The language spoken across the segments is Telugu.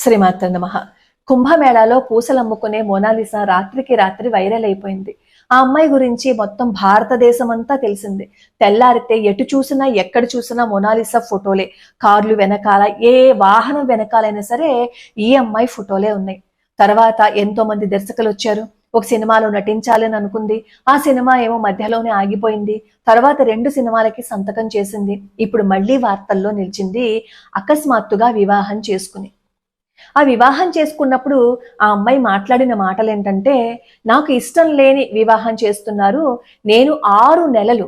శ్రీమాత్ర నమః. కుంభమేళాలో పూసలమ్ముకునే మోనాలిసా రాత్రికి రాత్రి వైరల్ అయిపోయింది. ఆ అమ్మాయి గురించి మొత్తం భారతదేశం అంతా తెలిసింది. తెల్లారితే ఎటు చూసినా ఎక్కడ చూసినా మోనాలిసా ఫోటోలే. కార్లు వెనకాల, ఏ వాహనం వెనకాలైనా సరే ఈ అమ్మాయి ఫోటోలే ఉన్నాయి. తర్వాత ఎంతో మంది దర్శకులు వచ్చారు. ఒక సినిమాలో నటించాలని అనుకుంది. ఆ సినిమా ఏమో మధ్యలోనే ఆగిపోయింది. తర్వాత 2 సినిమాలకి సంతకం చేసింది. ఇప్పుడు మళ్ళీ వార్తల్లో నిలిచింది అకస్మాత్తుగా వివాహం చేసుకుని. ఆ వివాహం చేసుకున్నప్పుడు ఆ అమ్మాయి మాట్లాడిన మాటలు ఏంటంటే, నాకు ఇష్టం లేని వివాహం చేస్తున్నారు. నేను 6 నెలలు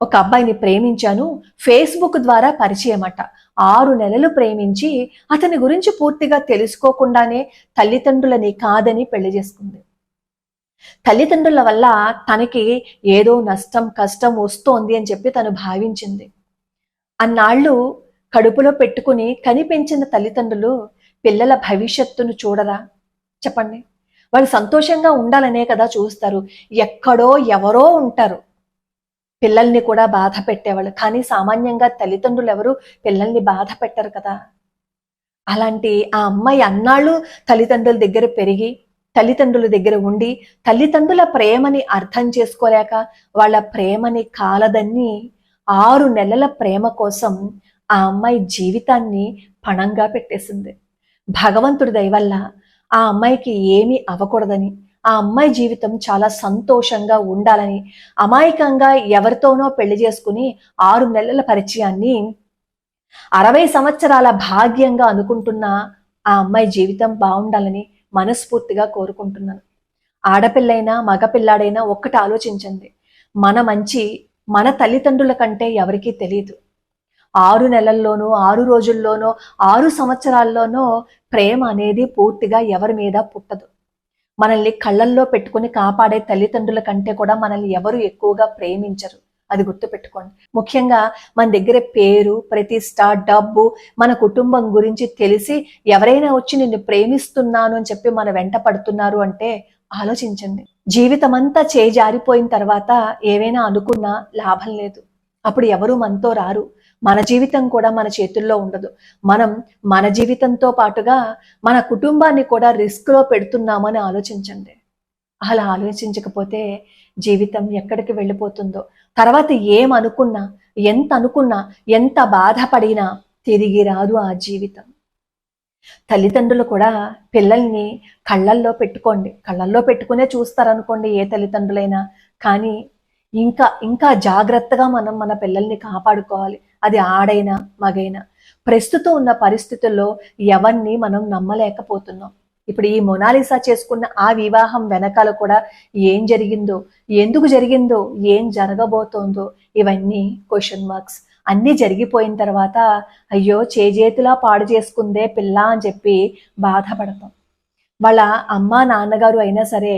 ఒక అబ్బాయిని ప్రేమించాను. ఫేస్బుక్ ద్వారా పరిచయం అట. 6 నెలలు ప్రేమించి అతని గురించి పూర్తిగా తెలుసుకోకుండానే తల్లిదండ్రులని కాదని పెళ్లి చేసుకుంది. తల్లిదండ్రుల వల్ల తనకి ఏదో నష్టం, కష్టం వస్తోంది అని చెప్పి తను భావించింది. అన్నాళ్ళు కడుపులో పెట్టుకుని కనిపెంచిన తల్లిదండ్రులు పిల్లల భవిష్యత్తును చూడరా? చెప్పండి. వాళ్ళు సంతోషంగా ఉండాలనే కదా చూస్తారు. ఎక్కడో ఎవరో ఉంటారు పిల్లల్ని కూడా బాధ పెట్టేవాళ్ళు. కానీ సామాన్యంగా తల్లిదండ్రులు ఎవరు పిల్లల్ని బాధ పెట్టరు కదా. అలాంటి ఆ అమ్మాయి అన్నాళ్ళు తల్లిదండ్రుల దగ్గర పెరిగి, తల్లిదండ్రుల దగ్గర ఉండి, తల్లిదండ్రుల ప్రేమని అర్థం చేసుకోలేక, వాళ్ళ ప్రేమని కాలదన్ని 6 నెలల ప్రేమ కోసం ఆ అమ్మాయి జీవితాన్ని పణంగా పెట్టేసింది. భగవంతుడి దయ వల్ల ఆ అమ్మాయికి ఏమీ అవ్వకూడదని, ఆ అమ్మాయి జీవితం చాలా సంతోషంగా ఉండాలని, అమాయకంగా ఎవరితోనో పెళ్లి చేసుకుని 6 నెలల పరిచయాన్ని 60 సంవత్సరాల భాగ్యంగా అనుకుంటున్న ఆ అమ్మాయి జీవితం బాగుండాలని మనస్ఫూర్తిగా కోరుకుంటున్నాను. ఆడపిల్లైనా మగపిల్లాడైనా ఒక్కటి ఆలోచించండి. మన మంచి మన తల్లిదండ్రుల కంటే ఎవరికీ తెలియదు. 6 నెలల్లోనో, 6 రోజుల్లోనో, 6 సంవత్సరాల్లోనో ప్రేమ అనేది పూర్తిగా ఎవరి మీద పుట్టదు. మనల్ని కళ్ళల్లో పెట్టుకుని కాపాడే తల్లిదండ్రుల కంటే కూడా మనల్ని ఎవరు ఎక్కువగా ప్రేమించరు. అది గుర్తుపెట్టుకోండి. ముఖ్యంగా మన దగ్గర పేరు, ప్రతిష్ట, డబ్బు, మన కుటుంబం గురించి తెలిసి ఎవరైనా వచ్చి నిన్ను ప్రేమిస్తున్నాను అని చెప్పి మన వెంట పడుతున్నారు అంటే ఆలోచించండి. జీవితం అంతా చేజారిపోయిన తర్వాత ఏవైనా అనుకున్నా లాభం లేదు. అప్పుడు ఎవరు మనతో రారు. మన జీవితం కూడా మన చేతుల్లో ఉండదు. మనం మన జీవితంతో పాటుగా మన కుటుంబాన్ని కూడా రిస్క్లో పెడుతున్నామని ఆలోచించండి. అలా ఆలోచించకపోతే జీవితం ఎక్కడికి వెళ్ళిపోతుందో, తర్వాత ఏమనుకున్నా, ఎంత అనుకున్నా, ఎంత బాధపడినా తిరిగి రాదు ఆ జీవితం. తల్లిదండ్రులు కూడా పిల్లల్ని కళ్ళల్లో పెట్టుకోండి. కళ్ళల్లో పెట్టుకునే చూస్తారనుకోండి ఏ తల్లిదండ్రులైనా. కానీ ఇంకా ఇంకా జాగ్రత్తగా మనం మన పిల్లల్ని కాపాడుకోవాలి. అది ఆడైనా మగైనా. ప్రస్తుతం ఉన్న పరిస్థితుల్లో ఎవరిని మనం నమ్మలేకపోతున్నాం. ఇప్పుడు ఈ మొనాలిసా చేసుకున్న ఆ వివాహం వెనకాల కూడా ఏం జరిగిందో, ఎందుకు జరిగిందో, ఏం జరగబోతోందో ఇవన్నీ క్వశ్చన్ మార్క్స్. అన్నీ జరిగిపోయిన తర్వాత అయ్యో చేజేతులా పాడు చేసుకుందే పిల్ల అని చెప్పి బాధపడతాం. వాళ్ళ అమ్మ నాన్నగారు అయినా సరే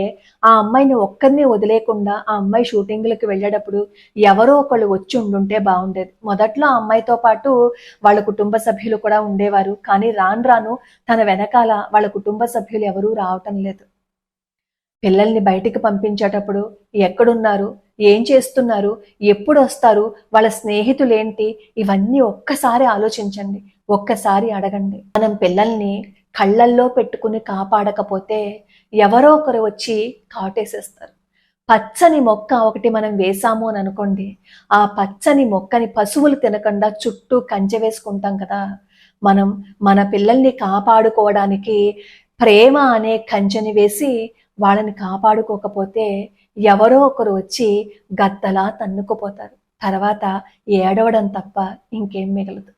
ఆ అమ్మాయిని ఒక్కరిని వదిలేకుండా ఆ అమ్మాయి షూటింగ్లకు వెళ్ళేటప్పుడు ఎవరో ఒకళ్ళు వచ్చి ఉండుంటే బాగుండేది. మొదట్లో ఆ అమ్మాయితో పాటు వాళ్ళ కుటుంబ సభ్యులు కూడా ఉండేవారు. కానీ రాను రాను తన వెనకాల వాళ్ళ కుటుంబ సభ్యులు ఎవరూ రావటం లేదు. పిల్లల్ని బయటికి పంపించేటప్పుడు ఎక్కడున్నారు, ఏం చేస్తున్నారు, ఎప్పుడు వస్తారు, వాళ్ళ స్నేహితులేంటి, ఇవన్నీ ఒక్కసారి ఆలోచించండి. ఒక్కసారి అడగండి. మనం పిల్లల్ని కళ్ళల్లో పెట్టుకుని కాపాడకపోతే ఎవరో ఒకరు వచ్చి కాటేసేస్తారు. పచ్చని మొక్క ఒకటి మనం వేసాము అని అనుకోండి, ఆ పచ్చని మొక్కని పశువులు తినకుండా చుట్టూ కంచె వేసుకుంటాం కదా. మనం మన పిల్లల్ని కాపాడుకోవడానికి ప్రేమ అనే కంచెని వేసి వాళ్ళని కాపాడుకోకపోతే ఎవరో ఒకరు వచ్చి గద్దలా తన్నుకుపోతారు. తర్వాత ఏడవడం తప్ప ఇంకేం మిగలదు.